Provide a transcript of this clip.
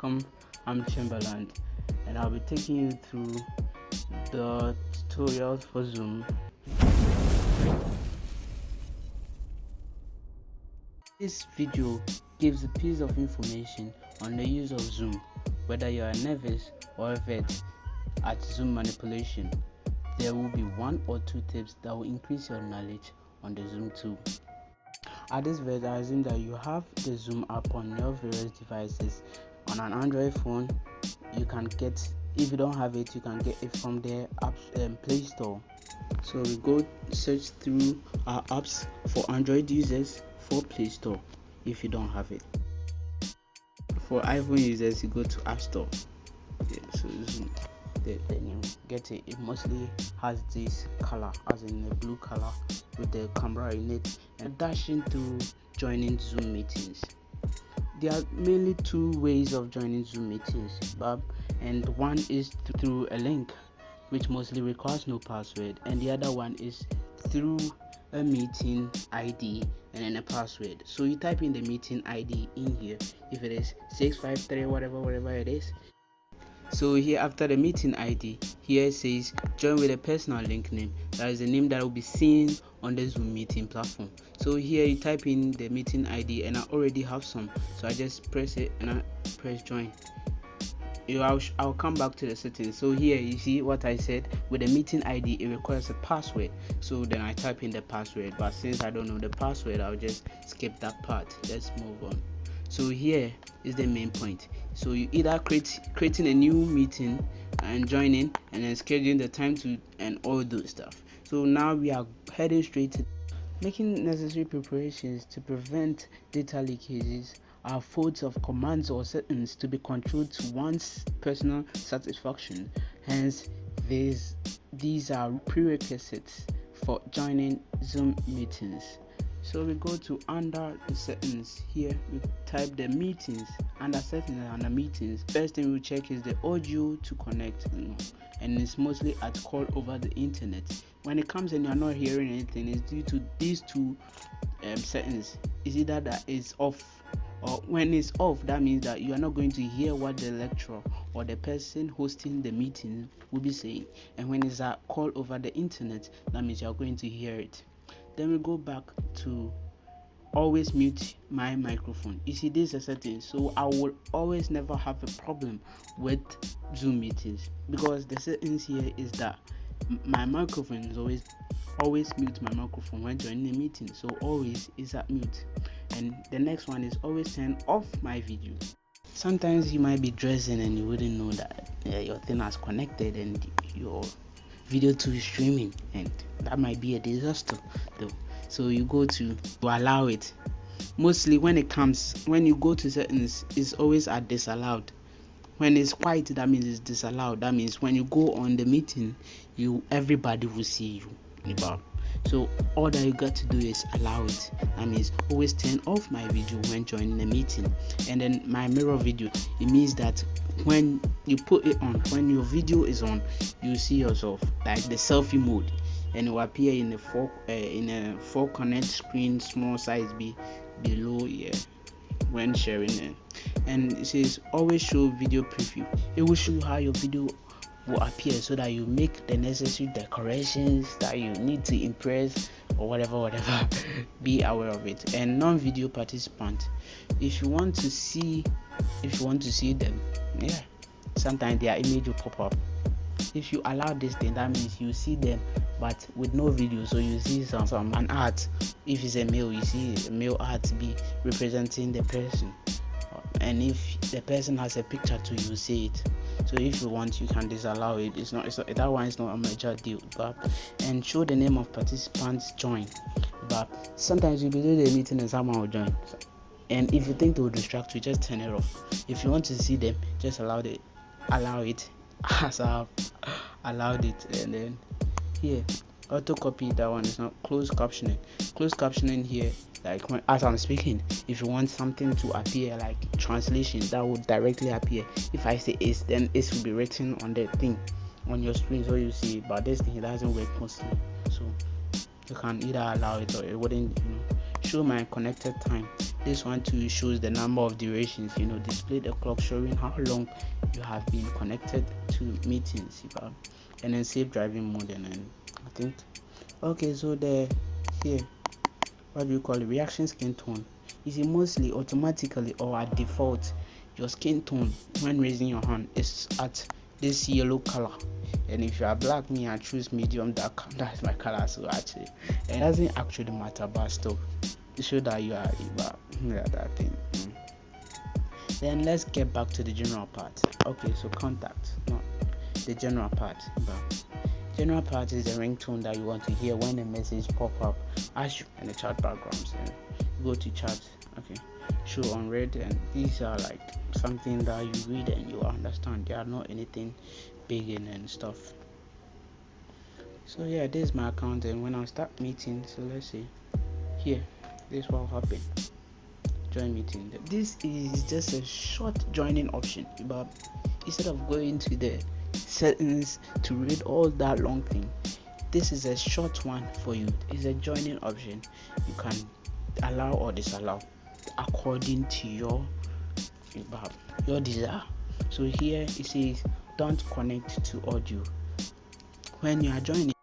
welcome. I'm Chamberlain, and I'll be taking you through the tutorials for Zoom. This video gives a piece of information on the use of Zoom, whether you are a novice or a vet at Zoom manipulation. There will be 1 or 2 tips that will increase your knowledge on the Zoom tool. At this vet, I assume that you have the Zoom app on your various devices. On an Android phone, you can get, if you don't have it, you can get it from the Play Store. So we go search through our apps for Android users for Play Store if you don't have it. For iPhone users, you go to App Store. So Zoom, then you get it. It mostly has this color, as in a blue color with the camera in it, and dash into joining Zoom meetings. There are mainly 2 ways of joining Zoom meetings, and one is through a link, which mostly requires no password, and the other one is through a meeting ID and then a password. So you type in the meeting ID in here, if it is 653 whatever it is. So here, after the meeting ID, here it says join with a personal link name. That is the name that will be seen on the Zoom meeting platform. So here you type in the meeting ID, and I already have some, so I just press it and I press join. I'll come back to the settings. So here you see what I said, with the meeting ID it requires a password, so then I type in the password, but since I don't know the password, I'll just skip that part. Let's move on. So here is the main point. So you either creating a new meeting and joining, and then scheduling the time to, and all those stuff. So now we are heading straight to making necessary preparations to prevent data leakages. Are folds of commands or settings to be controlled to one's personal satisfaction. Hence, these are prerequisites for joining Zoom meetings. So we go to under the settings. Here we type the meetings. Under settings and under meetings, first thing we check is the audio to connect, and it's mostly at call over the internet. When it comes and you're not hearing anything, it's due to these 2 settings. It's either that it's off, or when it's off, that means that you are not going to hear what the lecturer or the person hosting the meeting will be saying. And when it's a call over the internet, that means you are going to hear it. Then we go back to always mute my microphone. You see, this is a setting, so I will always never have a problem with Zoom meetings, because the settings here is that my microphone is always mute my microphone when joining a meeting, so always is at mute. And the next one is always turn off my video. Sometimes you might be dressing and you wouldn't know that your thing has connected and your video to streaming, and that might be a disaster though. So you go to allow it. Mostly when you go to settings, it's always at disallowed. When it's quiet, that means it's disallowed. That means when you go on the meeting, everybody will see you. So all that you got to do is allow it. That means always turn off my video when joining a meeting. And then my mirror video, it means that when you put it on, when your video is on, you see yourself, like the selfie mode, and it will appear in a 4 connect screen, small size below here when sharing it. And it says always show video preview. It will show how your video will appear, so that you make the necessary decorations that you need to impress or whatever. Be aware of it. And non-video participant, if you want to see them, sometimes their image will pop up. If you allow this thing, that means you see them but with no video, so you see an art. If it's a male, you see a male art be representing the person, and if the person has a picture too, you see it. So if you want, you can disallow it. It's not that one is not a major deal. And show the name of participants join. But sometimes you'll be doing the meeting and someone will join, and if you think they will distract you, just turn it off. If you want to see them, just allow it as I have allowed it. And then here auto copy, that one is not closed captioning here, like as I'm speaking, if you want something to appear like translation, that would directly appear. If I say is, then it will be written on the thing on your screen, so you see. But this thing doesn't work mostly, so you can either allow it or it wouldn't show show my connected time. This one too shows the number of durations, display the clock showing how long you have been connected to meetings, and then save driving mode. And then I think okay, so here, what do you call it, reaction skin tone is mostly automatically or at default. Your skin tone when raising your hand is at this yellow color, and if you are black, me, I choose medium dark. That's my color. So actually it doesn't actually matter, but still to show that you are that thing. Then let's get back to the general part. Okay, so contact, not the general part, but general part is the ringtone that you want to hear when a message pop up as you in the chat backgrounds. And go to chat, okay, show on read, and these are like something that you read and you understand. They are not anything big and stuff. So yeah, this is my account, and when I start meeting, so let's see here, this will happen. Join meeting. This is just a short joining option, but instead of going to the settings to read all that long thing, this is a short one for you. It's a joining option. You can allow or disallow according to your desire. So here it says don't connect to audio. When you are joining,